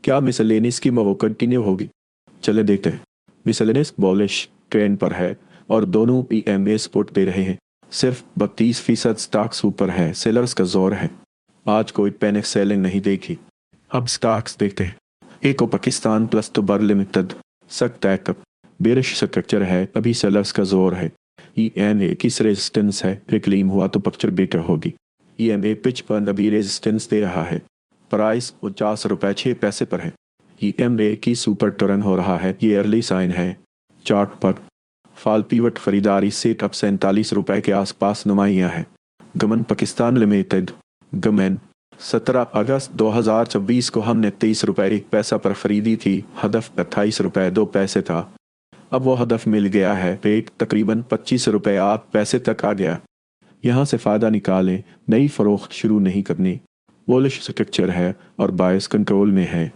क्या मिसलेनियस की वो कंटिन्यू होगी? चले देखते हैं। मिसलेनियस बॉलिश ट्रेंड पर है और दोनों EMA सपोर्ट दे रहे हैं। सिर्फ 32% स्टॉक्स ऊपर है, सेलर्स का जोर है। आज कोई पैनिक सेलिंग नहीं देखी। अब स्टॉक्स देखते हैं। एक पाकिस्तान प्लस टूबर लिमिटेड सख्त टैकअप बेरिश स्ट्रक्चर है, अभी सेलर्स का जोर है। EMA की रेजिस्टेंस है, रिक्लीम हुआ तो पिक्चर बेटर होगी। EMA पिच पर अभी रेजिस्टेंस दे रहा है, प्राइस 50 रुपये 6 पैसे पर है। EMA की सुपर टर्न हो रहा है, ये अर्ली साइन है। चार्ट पर फॉल पिवट खरीदारी से अब 47 रुपये के आसपास नुमाइयाँ है। गमन पाकिस्तान लिमिटेड गमन 17 अगस्त 2024 को हमने 23 रुपये 1 पैसा पर खरीदी थी। हदफ 28 रुपये 2 पैसे था। अब वो हदफ मिल गया है, रेट तकरीबन 25 रुपये 8 पैसे तक आ गया। यहाँ से फ़ायदा निकालें, नई फ़रोख्त शुरू नहीं करनी। वॉलिश स्ट्रक्चर है और बायस कंट्रोल में है।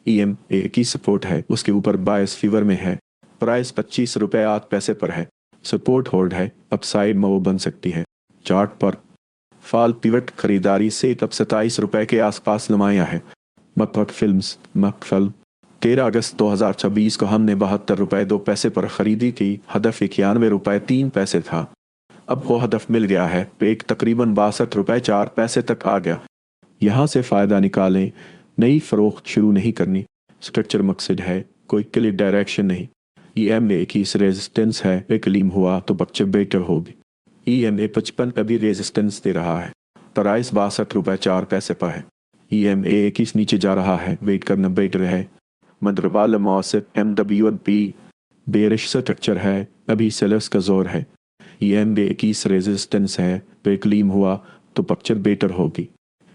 EMA की सपोर्ट है, उसके ऊपर बायस फीवर में है। प्राइस 25 रुपये 8 पैसे पर है। सपोर्ट होल्ड है, अपसाइड में वो बन सकती है। चार्ट पर फॉल पिवट खरीदारी से तब 27 रुपये के आसपास नुमाया है। मकफक फिल्म्स मकफल 13 अगस्त 2026 को हमने 72 रुपये 2 पैसे पर खरीदी थी। हदफ 91 रुपये 3 पैसे था। अब वो हदफ मिल गया है, एक तकरीबन 62 रुपये 4 पैसे तक आ गया। यहाँ से फ़ायदा निकालें, नई फ़रोख्त शुरू नहीं करनी। स्ट्रक्चर मकसद है, कोई क्लियर डायरेक्शन नहीं। EMA की रेजिस्टेंस है, रिक्लीम हुआ तो पिक्चर बेटर होगी। EMA 55 अभी रेजिस्टेंस दे रहा है, प्राइस 62 रुपये 4 पैसे पर है। EMA किस नीचे जा रहा है, वेट करना बेटर है। मदरबाल मौसद MWP बेरिश स्ट्रक्चर है, अभी सेलर्स का जोर है। EMA की रेजिस्टेंस है, रिक्लीम हुआ तो पिक्चर बेटर होगी।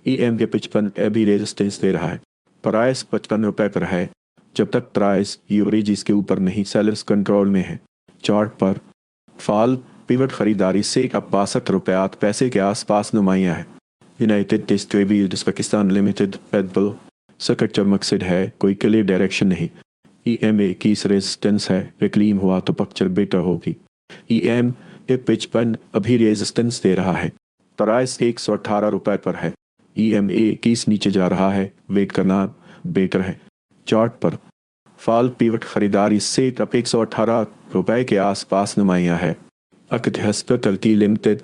EMA 55 अभी रेजिस्टेंस दे रहा है, प्राइस 55 रुपये पर है। जब तक प्राइस यूरेज के ऊपर नहीं, सेलर्स कंट्रोल में है। चार्ट पर फॉल पिवट खरीदारी से अब 62 रुपये 8 पैसे के आसपास नुमाइयाँ है। यूनाइटेड डिस्ट्रीब्यूटर्स पाकिस्तान लिमिटेड एडबल स्ट्रक्चर मकसद है, कोई क्लियर डायरेक्शन नहीं। EMA की रेजिस्टेंस है, रिक्लीम हुआ तो पिक्चर बेटर होगी। EMA 55 अभी रेजिस्टेंस दे रहा है, प्राइस 118 रुपये पर है। EMA किस नीचे जा रहा है, वेट करना बेटर है। चार्ट पर फॉल पिवट खरीदारी से अब 118 रुपये के आसपास नुमाइयाँ है। अकद हॉस्पिटलिटी लिमिटेड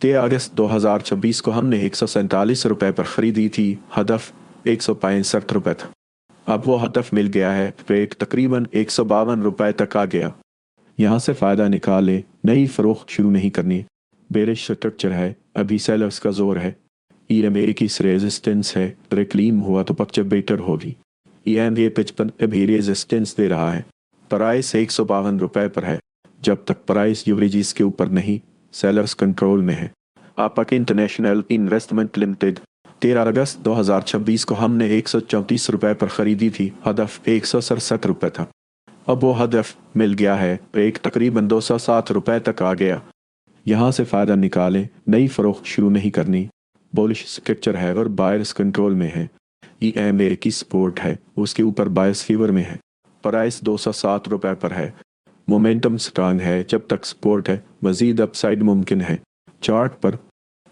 13 अगस्त 2026 को हमने 147 रुपये पर ख़रीदी थी। हदफ 165 रुपये था। अब वो हदफ मिल गया है, रेट तकरीबन 152 रुपये तक आ गया। यहाँ से फ़ायदा निकाले, नई फ़रोख्त शुरू नहीं करनी। बेरिश स्ट्रक्चर है, अभी सेलर्स का जोर है। EMA की रेजिस्टेंस है, रिक्लीम हुआ तो पिक्चर बेटर होगी। EMA 55 अभी रेजिस्टेंस दे रहा है, प्राइस 152 रुपये पर है। जब तक प्राइस यूरेजीज के ऊपर नहीं, सेलर्स कंट्रोल में है। आपाक इंटरनेशनल इन्वेस्टमेंट लिमिटेड 13 अगस्त 2026 को हमने 134 रुपये पर ख़रीदी थी। हदफ 167 रुपये था। अब वो हदफ मिल गया है, एक तकरीबन 207 रुपये तक आ गया। यहाँ से फ़ायदा निकालें, नई फ़रोख्त शुरू नहीं करनी। बुलिश स्ट्रक्चर है और बायर्स कंट्रोल में है। EMA की सपोर्ट है, उसके ऊपर बायर्स फीवर में है। प्राइस 207 रुपये पर है। मोमेंटम स्ट्रांग है, जब तक सपोर्ट है मज़ीद अपसाइड मुमकिन है। चार्ट पर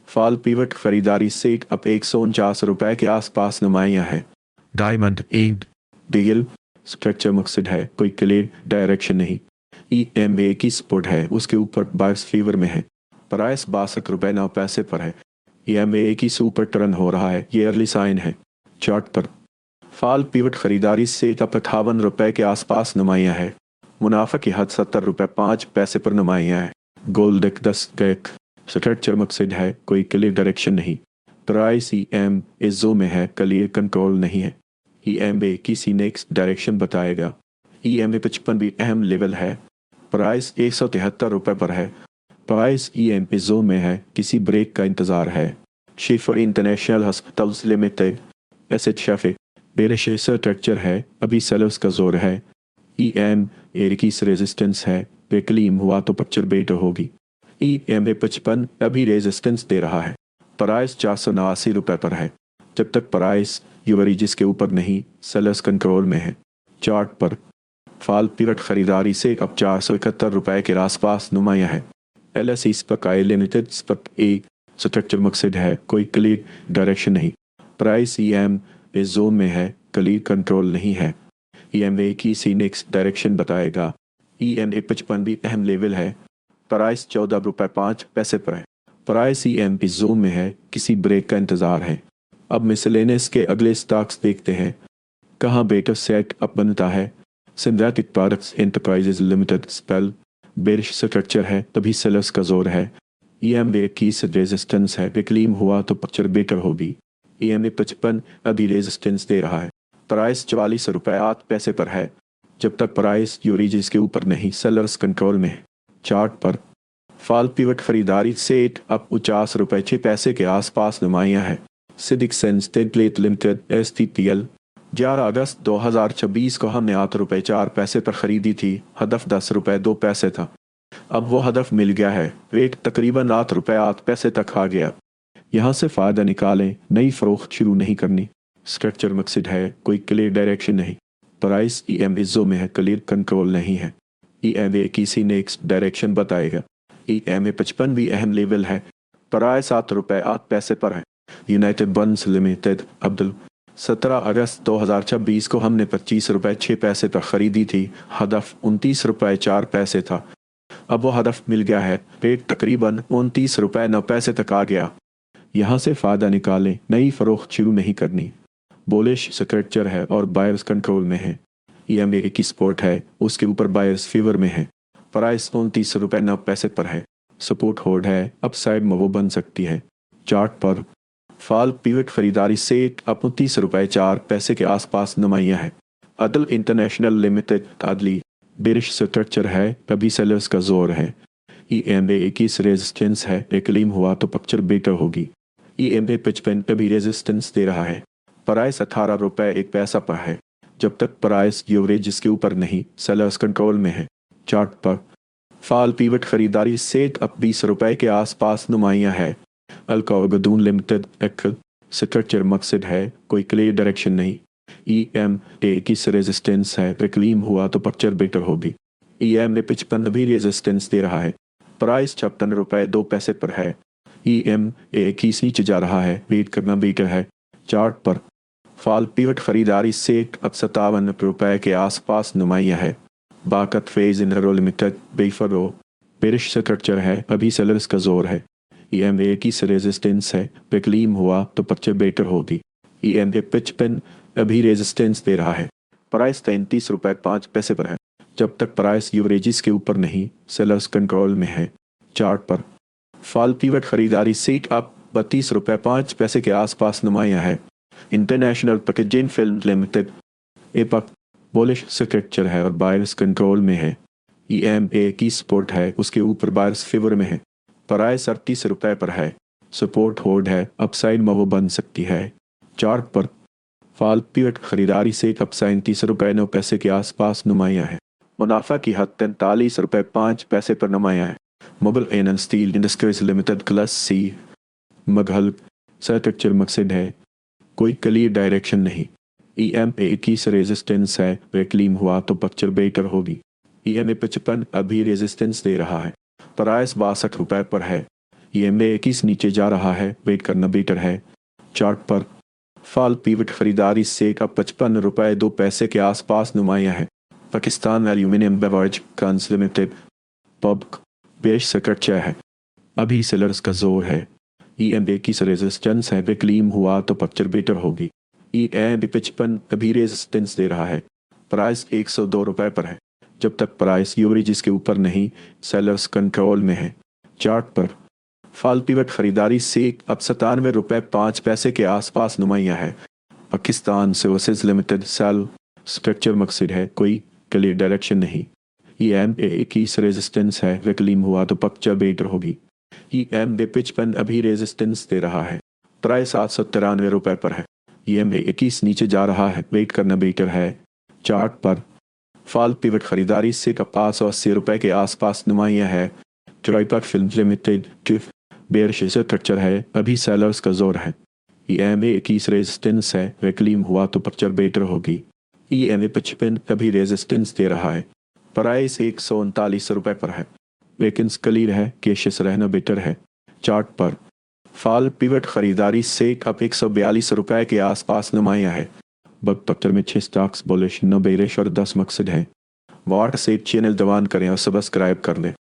फॉल पिवट खरीदारी से अब 149 रुपये के आसपास नुमाइयाँ है। डायमंड एड डील स्ट्रक्चर मकसद है, कोई क्लियर डायरेक्शन नहीं। EMA की सपोर्ट है, उसके ऊपर बायर्स फीवर में है। प्राइस 62 रुपये 9 पैसे पर है। EMA की सुपर टर्न हो रहा है, ये अर्ली साइन है। चार्ट पर फॉल पिवट खरीदारी से अब 58 रुपये के आसपास नुमाइयाँ है। मुनाफा की हद 70 रुपये 5 पैसे पर नुमाइयाँ है। गोल्ड 10 डेक स्ट्रक्चर मकसद है, कोई क्लियर डायरेक्शन नहीं। प्राइस EMA जो में है, क्लियर कंट्रोल नहीं है। EMA किसी नेक्स्ट डायरेक्शन बताएगा। EMA 55 भी अहम लेवल है, प्राइस 173 रुपये पर है। प्राइस EMA जो में है, किसी ब्रेक का इंतज़ार है। शिफर इंटरनेशनल हॉस्पिटल्स लिमिटेड एसेट शेफे बेरिश स्ट्रक्चर है, अभी सेलर्स का जोर है। EMA की रेजिस्टेंस है, रिक्लीम हुआ तो पिक्चर बेटर होगी। EMA 55 अभी रेजिस्टेंस दे रहा है, प्राइस 489 रुपये पर है। जब तक प्राइस यूरेजिस के ऊपर नहीं, सेलर्स कंट्रोल में है। चार्ट पर फॉल पिवट खरीदारी से अब 471 रुपये के आसपास नुमाया है। LSE स्पकाई लिमिटेड एक स्ट्रक्चर मकसद है, कोई क्लियर डायरेक्शन नहीं। प्राइस EMA जोन में है, क्लियर कंट्रोल नहीं है। EMA की सी नेक्स्ट डायरेक्शन बताएगा। EMA 55 भी अहम लेवल है। प्राइस 14 रुपये 5 पैसे पर है। प्राइस EMP जोन में है, किसी ब्रेक का इंतज़ार है। अब मिसलेनियस के अगले स्टॉक्स देखते हैं। कहाँ बेटर सेट अप बनता है। Synthetic products enterprises limited spell bearish structure है, तभी सेलर्स का जोर है। EMA की रेजिस्टेंस है, क्लीम हुआ तो पिक्चर बेटर होगी। EMA 55 अभी रेजिस्टेंस दे रहा है। प्राइस 44 रुपये 8 पैसे पर है। जब तक प्राइस यूरीजिस के ऊपर नहीं, सेलर्स कंट्रोल में है। चार्ट पर फॉल पिवट खरीदारी सेट अब 50 रुपये 6 पैसे के आसपास नुमाया है। सिदिक सेंस टेडलेट लिमिटेड STTL 11 अगस्त 2026 को हमने 8 रुपये 4 पैसे पर खरीदी थी। हदफ 10 रुपये 2 पैसे था। अब वो हदफ मिल गया है। रेट तकरीबन 8 रुपये 8 पैसे तक आ गया। यहाँ से फ़ायदा निकालें, नई फ़रोख्त शुरू नहीं करनी। स्ट्रक्चर मकसद है, कोई क्लियर डायरेक्शन नहीं। प्राइस EMA जो में है, क्लियर कंट्रोल नहीं है। EMA किसी नेक्स्ट डायरेक्शन बताएगा। EMA 55 भी अहम लेवल है। प्राइस 7 रुपये 8 पैसे पर है। यूनाइटेड बंस लिमिटेड अब्दुल 17 अगस्त 2026 को हमने 25 रुपये 6 पैसे पर ख़रीदी थी। हदफ 29 रुपये 4 पैसे था। अब वो हदफ मिल गया है। रेट तकरीबन 29 रुपये 9 पैसे तक आ गया। यहाँ से फ़ायदा निकालें, नई फ़रोख्त शुरू नहीं करनी। बुलिश स्ट्रक्चर है और बायर्स कंट्रोल में है। EMA की सपोर्ट है, उसके ऊपर बायर्स फेवर में है। प्राइस 29 रुपये 9 पैसे पर है। सपोर्ट होल्ड है, अपसाइड में वो बन सकती है। चार्ट पर फॉल पिवट खरीदारी सेट अब 29 रुपये 4 पैसे के आसपास नुमाया है। अदल इंटरनेशनल लिमिटेड अदली बेरिश स्ट्रक्चर है, कभी सेलर्स का जोर है। EMA 21 रेजिस्टेंस है, रिक्लीम हुआ तो पिक्चर बेटर होगी। EMA 55 कभी रेजिस्टेंस दे रहा है। प्राइस 18 रुपये 1 पैसा पर है। जब तक प्राइस यूरेज इसके ऊपर नहीं, सेलर्स कंट्रोल में है। चार्ट पर फॉल पिवट खरीदारी सेट अब 20 रुपये के आसपास नुमाया है। अल्कागदून लिमिटेड एक्ल स्ट्रक्चर मकसद है, कोई क्लियर डायरेक्शन नहीं। EMA 21 रेजिस्टेंस है, रिक्लीम हुआ तो पिक्चर बेटर होगी। EMA 55 भी रेजिस्टेंस दे रहा है। प्राइस 56 रुपये 2 पैसे पर है। EMA 21 नीचे जा रहा है, वेट करना बेटर है। चार्ट पर फॉल पिवट खरीदारी सेट अब 57 रुपये के आसपास नुमाया है। बाकत फेज इनरो लिमिटेड बेफरो बेरिश स्ट्रक्चर है, अभी सेलर्स का जोर है। EMA 21 रेजिस्टेंस है, रिक्लीम हुआ तो पिक्चर बेटर होगी। EMA 55 अभी रेजिस्टेंस दे रहा है। प्राइस 33 रुपये 5 पैसे पर है। जब तक प्राइस यूरेजिस के ऊपर नहीं, सेलर्स कंट्रोल में है। चार्ट पर फॉल पिवट खरीदारी सेट अब 32 रुपये 5 पैसे के आसपास नुमाया है। इंटरनेशनल पैकेजिंग फिल्म लिमिटेड एपक बुलिश स्ट्रक्चर है और बायर्स कंट्रोल में है। EMA की सपोर्ट है, उसके ऊपर बायर्स फेवर में है। प्राइस 38 रुपये पर है। सपोर्ट होल्ड है, अपसाइड में वो बन सकती है। चार्ट पर फॉल पिवट खरीदारी से अब 37 रुपये 9 पैसे के आसपास नुमाया है। मुनाफा की हद 43 रुपये 5 पैसे पर नुमाया है। Mughal and Steel Industries Limited class C मगहल स्ट्रक्चर मकसद है, कोई क्लियर डायरेक्शन नहीं। EMA 21 रेजिस्टेंस है, रिक्लीम हुआ तो पिक्चर बेटर होगी। EMA 55 अभी रेजिस्टेंस दे रहा है। प्राइस 62 रुपये पर है। EMA 21 नीचे जा रहा है, वेट करना बेटर है। चार्ट पर फॉल पिवट खरीदारी से अब 55 रुपये 2 पैसे के आसपास नुमाया है। Pakistan aluminium beverage cans limited पब बेश स्ट्रक्चर है, अभी सेलर्स का जोर है। EMA की रेजिस्टेंस है, रिक्लीम हुआ तो पिक्चर बेटर होगी। EMA 55 अभी रेजिस्टेंस दे रहा है। प्राइस 102 रुपये पर है। जब तक प्राइस यूरेजिस के ऊपर नहीं, सेलर्स कंट्रोल में है। चार्ट पर फॉल पिवट खरीदारी से अब 97 रुपये 5 पैसे के आसपास नुमाया है। Pakistan services limited sell structure मकसद है, कोई क्लियर डायरेक्शन नहीं। EMA 21 रेजिस्टेंस है, रिक्लीम हुआ तो पिक्चर बेटर होगी। EMA 55 अभी रेजिस्टेंस दे रहा है। प्राइस 793 रुपये पर है। EMA 21 नीचे जा रहा है, वेट करना बेटर है। चार्ट पर फॉल पिवट खरीदारी से 580 रुपये के आसपास नुमाया है। ट्राइपक फिल्म लिमिटेड बेरिश स्ट्रक्चर है, अभी सेलर्स का जोर है। EMA 21 रेजिस्टेंस है, रिक्लीम हुआ तो पिक्चर बेटर होगी। EMA 55 अभी रेजिस्टेंस दे रहा है। प्राइस 139 रुपये पर है। वेकेंस क्लियर है, केशियस रहना बेटर है। चार्ट पर फॉल पिवट खरीदारी से अब 142 रुपये के आसपास नुमाया है। वक्त दफ्तर में 6 स्टॉक्स बुलिश, 9 बेरिश और 10 मकसद हैं। वाट से चैनल दवान करें और सब्सक्राइब कर लें।